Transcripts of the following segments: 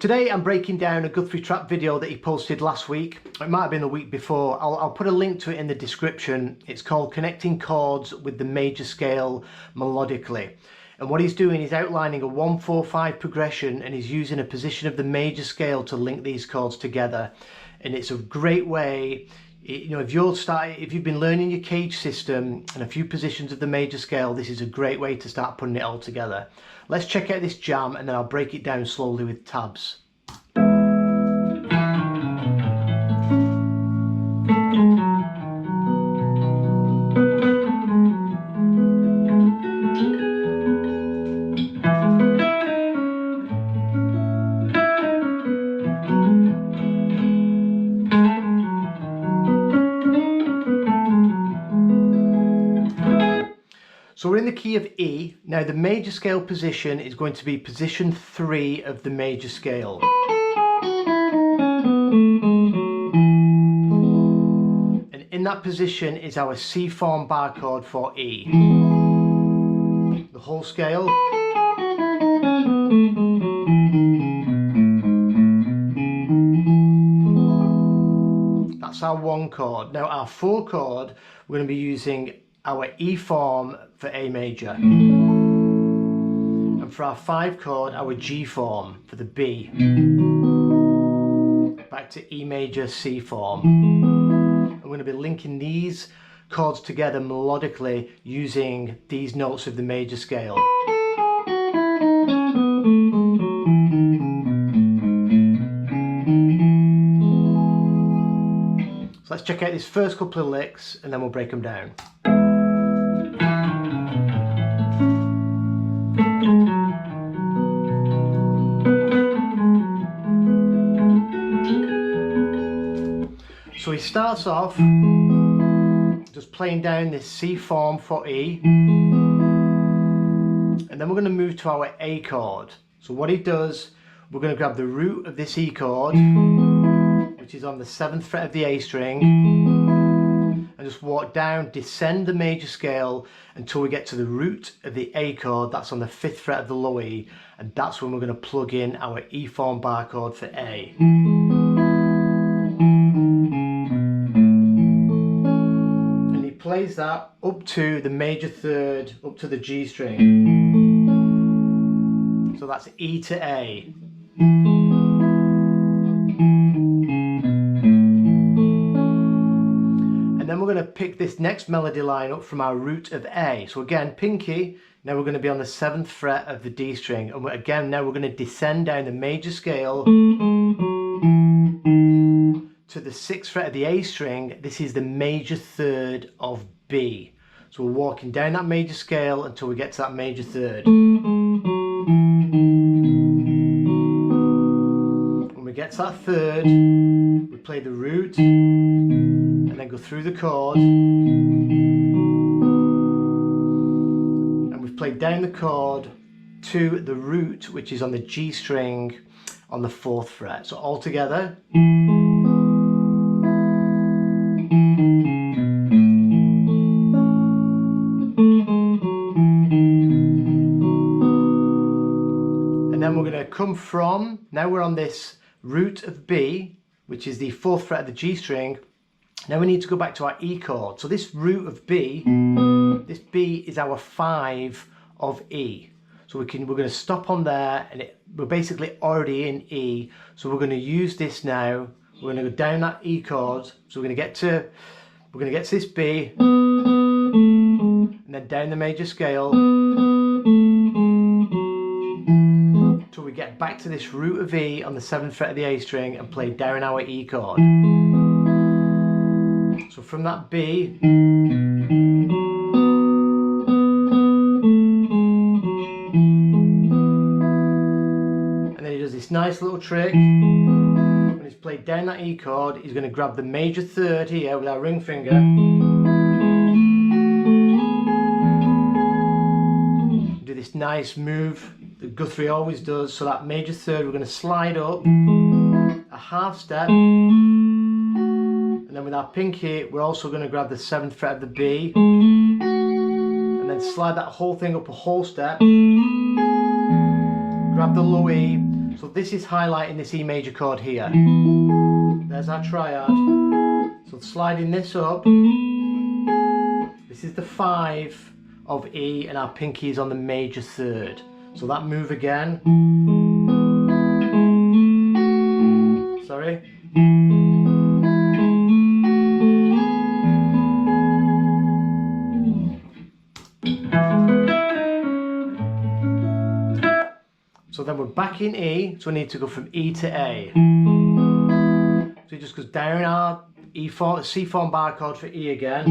Today I'm breaking down a Guthrie Trapp video that he posted last week. It might have been the week before. I'll put a link to it in the description. It's called Connecting Chords with the Major Scale Melodically. And what he's doing is outlining a 1-4-5 progression, and he's using a position of the major scale to link these chords together. And it's a great way, you know, if you've been learning your cage system and a few positions of the major scale, this is a great way to start putting it all together. Let's check out this jam and then I'll break it down slowly with tabs. So we're in the key of E. Now the major scale position is going to be position 3 of the major scale. And in that position is our C form bar chord for E. The whole scale. That's our 1 chord. Now our 4 chord, we're going to be using our E form for A major, and for our 5 chord, our G form for the B, back to E major, C form. And we're going to be linking these chords together melodically using these notes of the major scale. So let's check out this first couple of licks and then we'll break them down. So he starts off just playing down this C form for E, and then we're going to move to our A chord. So what he does, we're going to grab the root of this E chord, which is on the 7th fret of the A string, and just walk down, descend the major scale until we get to the root of the A chord. That's on the 5th fret of the low E, and that's when we're going to plug in our E form bar chord for A. Plays that up to the major third, up to the G string. So that's E to A. And then we're going to pick this next melody line up from our root of A. So again, pinky, now we're going to be on the 7th fret of the D string. And again, now we're going to descend down the major scale to the 6th fret of the A string. This is the major third of B. So we're walking down that major scale until we get to that major third. When we get to that third, we play the root and then go through the chord. And we've played down the chord to the root, which is on the G string on the 4th fret. So all together. And then we're going to come from, now we're on this root of B, which is the 4th fret of the G string. Now we need to go back to our E chord. So this root of B, this B is our 5 of E. So we're going to stop on there, and we're basically already in E. So we're going to use this now. We're going to go down that E chord. So we're going to get to this B, and then down the major scale till we get back to this root of E on the 7th fret of the A string and play down our E chord. So from that B, and then he does this nice little trick. When he's played down that E chord, he's going to grab the major third here with our ring finger, do this nice move that Guthrie always does. So that major third, we're going to slide up a half step, and then with our pinky we're also going to grab the 7th fret of the B, and then slide that whole thing up a whole step, grab the low E, So this is highlighting this E major chord here. There's our triad. So sliding this up, this is the 5 of E and our pinky is on the major third. So that move again. Sorry. So then we're back in E, so we need to go from E to A. So it just goes down our C form bar chord for E again.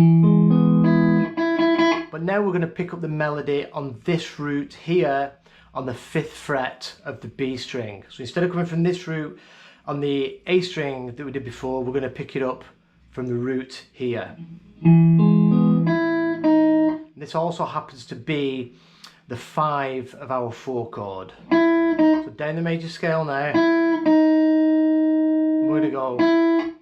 But now we're going to pick up the melody on this root here on the 5th fret of the B string. So instead of coming from this root on the A string that we did before, we're going to pick it up from the root here. This also happens to be the 5 of our 4 chord. So down the major scale now, we're going to go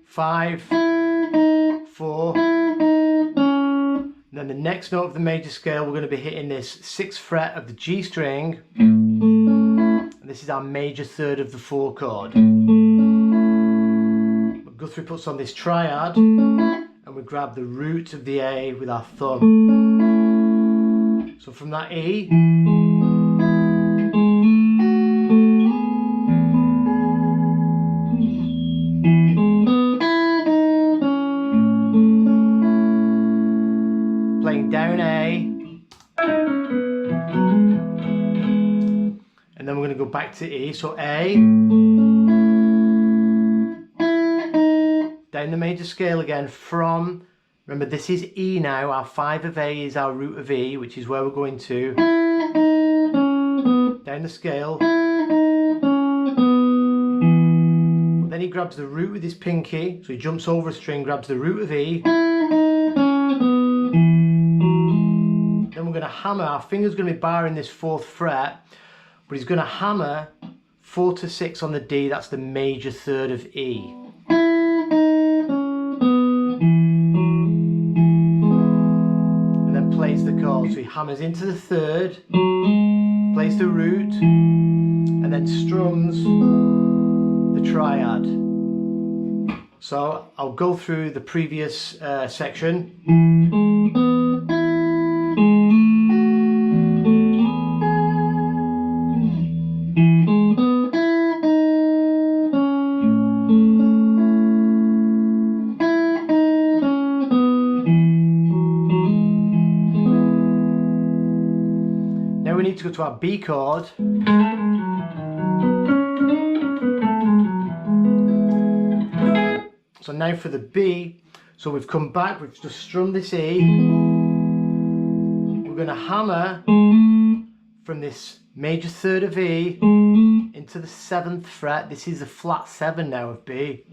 5, 4, and then the next note of the major scale we're going to be hitting this 6th fret of the G string, and this is our major third of the 4 chord. Guthrie puts on this triad and we grab the root of the A with our thumb. So from that E, playing down A, and then we're going to go back to E. So A, down the major scale again from, remember this is E now, our 5 of A is our root of E, which is where we're going to, down the scale, but then he grabs the root with his pinky, so he jumps over a string, grabs the root of E, then we're going to hammer, our finger's going to be barring this 4th fret, but he's going to hammer 4 to 6 on the D, that's the major third of E. Plays the chord, so he hammers into the 3rd, plays the root, and then strums the triad. So I'll go through the previous section. Now we need to go to our B chord. So now for the B, so we've come back, we've just strummed this E. We're going to hammer from this major third of E into the 7th fret. This is a flat 7 now of B.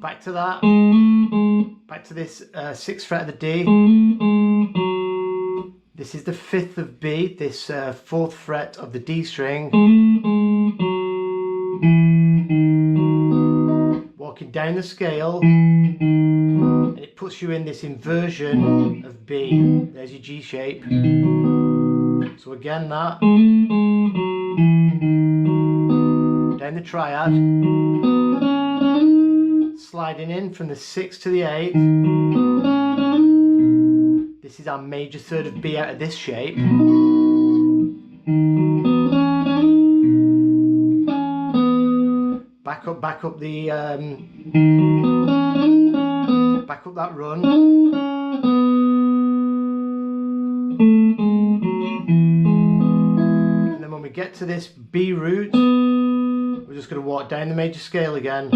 Back to that. Back to this 6th fret of the D. This is the 5th of B, this 4th fret of the D string. Walking down the scale, and it puts you in this inversion of B. There's your G shape. So again that. Down the triad. Sliding in from the 6th to the 8th. This is our major third of B out of this shape. Back up the back up that run. And then when we get to this B root, we're just going to walk down the major scale again,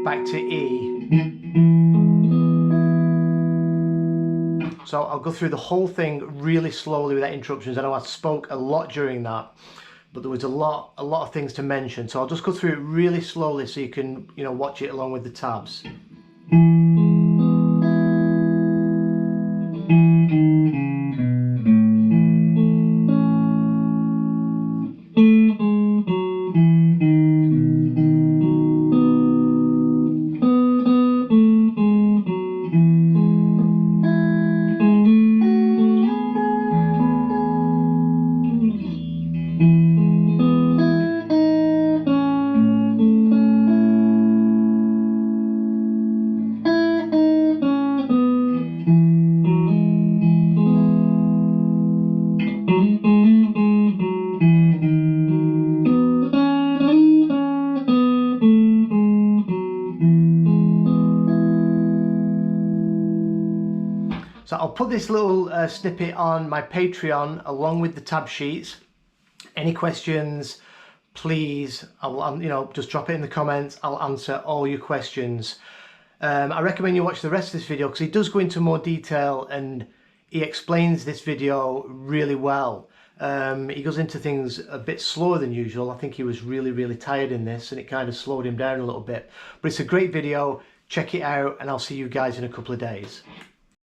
back to E. So I'll go through the whole thing really slowly without interruptions. I know I spoke a lot during that, but there was a lot of things to mention. So I'll just go through it really slowly so you can, watch it along with the tabs. I'll put this little snippet on my Patreon along with the tab sheets. Any questions, please, just drop it in the comments. I'll answer all your questions. I recommend you watch the rest of this video because he does go into more detail and he explains this video really well. He goes into things a bit slower than usual. I think he was really tired in this and it kind of slowed him down a little bit. But it's a great video. Check it out and I'll see you guys in a couple of days.